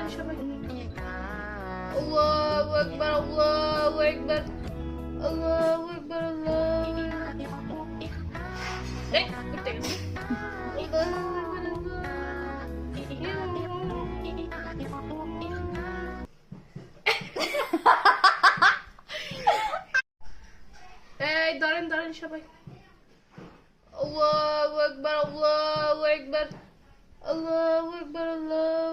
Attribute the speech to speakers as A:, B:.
A: দাঁড়ান সবাই। আল্লাহু আকবার, আল্লাহু আকবার, আল্লাহু আকবার, আল্লাহু আকবার। এই উঠতে গেছে। আল্লাহু আকবার, এই দাঁড়ান দাঁড়ান সবাই। আল্লাহু আকবার, আল্লাহু আকবার, আল্লাহু আকবার, আল্লাহু